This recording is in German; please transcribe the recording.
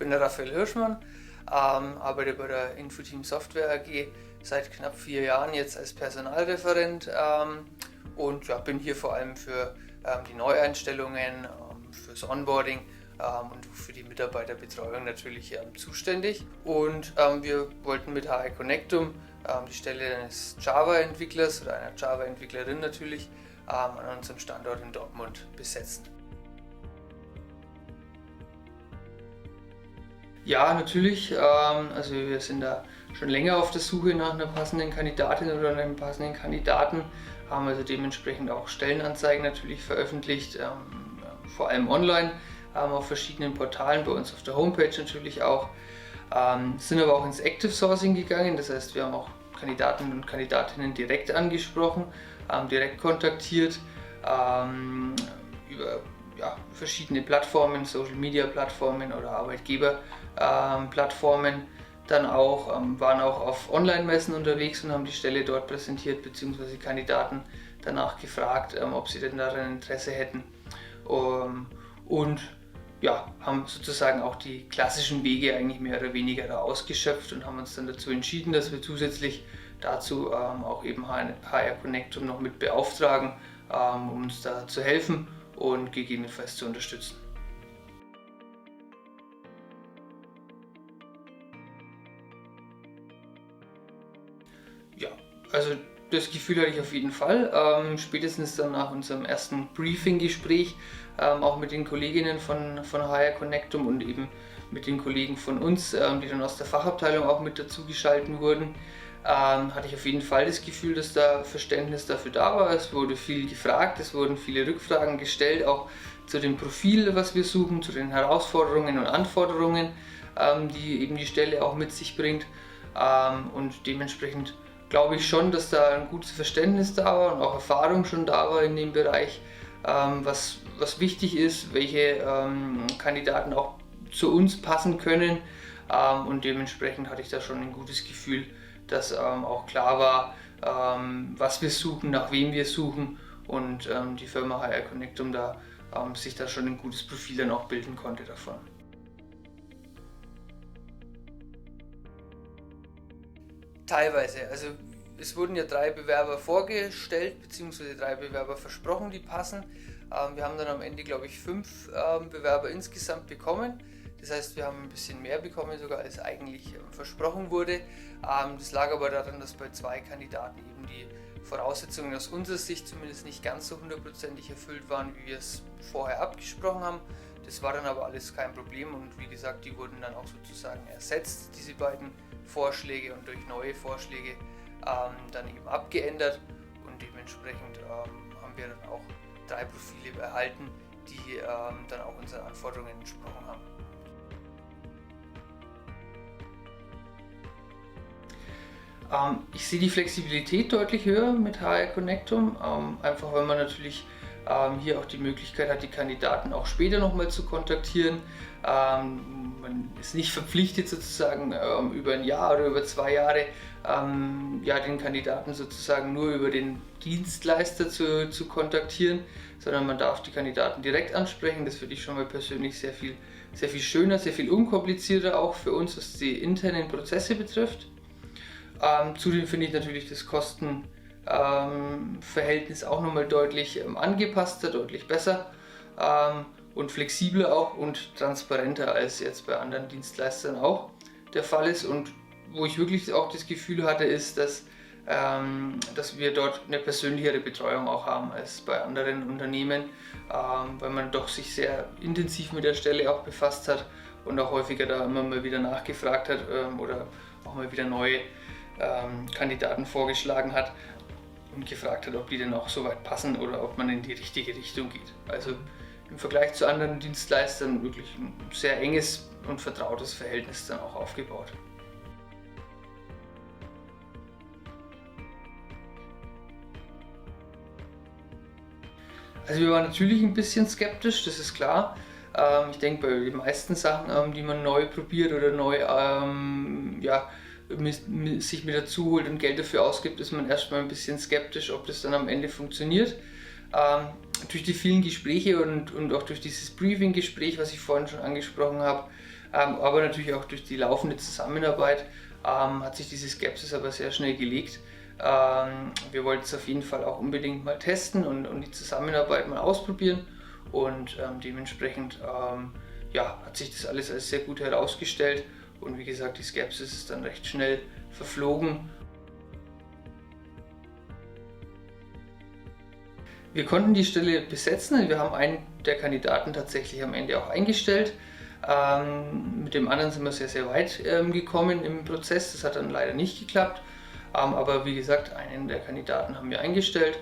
bin der Raphael Hirschmann, arbeite bei der Infoteam Software AG seit knapp 4 Jahren jetzt als Personalreferent und ja, bin hier vor allem für die Neueinstellungen, fürs Onboarding und für die Mitarbeiterbetreuung natürlich zuständig. Und wir wollten mit HR Connectum die Stelle eines Java-Entwicklers oder einer Java-Entwicklerin natürlich an unserem Standort in Dortmund besetzen. Ja, natürlich. Also wir sind da schon länger auf der Suche nach einer passenden Kandidatin oder einem passenden Kandidaten, haben also dementsprechend auch Stellenanzeigen natürlich veröffentlicht, vor allem online, auf verschiedenen Portalen, bei uns auf der Homepage natürlich auch. Sind aber auch ins Active Sourcing gegangen, das heißt, wir haben auch Kandidaten und Kandidatinnen direkt angesprochen, direkt kontaktiert, über verschiedene Plattformen, Social Media Plattformen oder Arbeitgeber-Plattformen. Dann auch, waren auch auf Online-Messen unterwegs und haben die Stelle dort präsentiert, beziehungsweise Kandidaten danach gefragt, ob sie denn daran Interesse hätten. Und ja, haben sozusagen auch die klassischen Wege eigentlich mehr oder weniger da ausgeschöpft und haben uns dann dazu entschieden, dass wir zusätzlich dazu auch eben HR Connectum noch mit beauftragen, um uns da zu helfen und gegebenenfalls zu unterstützen. Ja, also das Gefühl hatte ich auf jeden Fall, spätestens dann nach unserem ersten Briefing-Gespräch, auch mit den Kolleginnen von HR Connectum und eben mit den Kollegen von uns, die dann aus der Fachabteilung auch mit dazu geschalten wurden, hatte ich auf jeden Fall das Gefühl, dass da Verständnis dafür da war. Es wurde viel gefragt, es wurden viele Rückfragen gestellt, auch zu dem Profil, was wir suchen, zu den Herausforderungen und Anforderungen, die eben die Stelle auch mit sich bringt. Und dementsprechend glaube ich schon, dass da ein gutes Verständnis da war und auch Erfahrung schon da war in dem Bereich, was wichtig ist, welche Kandidaten auch zu uns passen können, und dementsprechend hatte ich da schon ein gutes Gefühl, dass auch klar war, was wir suchen, nach wem wir suchen und die Firma HR Connectum da sich da schon ein gutes Profil dann auch bilden konnte davon. Teilweise, also es wurden ja 3 Bewerber vorgestellt, beziehungsweise 3 Bewerber versprochen, die passen. Wir haben dann am Ende, glaube ich, 5 Bewerber insgesamt bekommen. Das heißt, wir haben ein bisschen mehr bekommen, sogar als eigentlich versprochen wurde. Das lag aber daran, dass bei 2 Kandidaten eben die Voraussetzungen aus unserer Sicht zumindest nicht ganz so hundertprozentig erfüllt waren, wie wir es vorher abgesprochen haben. Das war dann aber alles kein Problem und wie gesagt, die wurden dann auch sozusagen ersetzt, diese beiden Vorschläge, und durch neue Vorschläge dann eben abgeändert, und dementsprechend haben wir dann auch 3 Profile erhalten, die dann auch unseren Anforderungen entsprochen haben. Ich sehe die Flexibilität deutlich höher mit HR Connectum, einfach weil man natürlich hier auch die Möglichkeit hat, die Kandidaten auch später nochmal zu kontaktieren. Man ist nicht verpflichtet sozusagen über ein Jahr oder über 2 Jahre den Kandidaten sozusagen nur über den Dienstleister zu kontaktieren, sondern man darf die Kandidaten direkt ansprechen. Das finde ich schon mal persönlich sehr viel schöner, sehr viel unkomplizierter auch für uns, was die internen Prozesse betrifft. Zudem finde ich natürlich das Kostenverhältnis auch nochmal deutlich angepasster, deutlich besser und flexibler auch und transparenter, als jetzt bei anderen Dienstleistern auch der Fall ist. Und wo ich wirklich auch das Gefühl hatte, ist, dass wir dort eine persönlichere Betreuung auch haben als bei anderen Unternehmen, weil man doch sich sehr intensiv mit der Stelle auch befasst hat und auch häufiger da immer mal wieder nachgefragt hat oder auch mal wieder neue Kandidaten vorgeschlagen hat und gefragt hat, ob die denn auch so weit passen oder ob man in die richtige Richtung geht. Also im Vergleich zu anderen Dienstleistern wirklich ein sehr enges und vertrautes Verhältnis dann auch aufgebaut. Also wir waren natürlich ein bisschen skeptisch, das ist klar. Ich denke, bei den meisten Sachen, die man neu probiert oder neu sich mit dazu holt und Geld dafür ausgibt, ist man erstmal ein bisschen skeptisch, ob das dann am Ende funktioniert. Durch die vielen Gespräche und auch durch dieses Briefing-Gespräch, was ich vorhin schon angesprochen habe, aber natürlich auch durch die laufende Zusammenarbeit hat sich diese Skepsis aber sehr schnell gelegt. Wir wollten es auf jeden Fall auch unbedingt mal testen und die Zusammenarbeit mal ausprobieren und dementsprechend ja, hat sich das alles als sehr gut herausgestellt und wie gesagt, die Skepsis ist dann recht schnell verflogen. Wir konnten die Stelle besetzen, wir haben einen der Kandidaten tatsächlich am Ende auch eingestellt. Mit dem anderen sind wir sehr, sehr weit gekommen im Prozess, das hat dann leider nicht geklappt. Aber wie gesagt, einen der Kandidaten haben wir eingestellt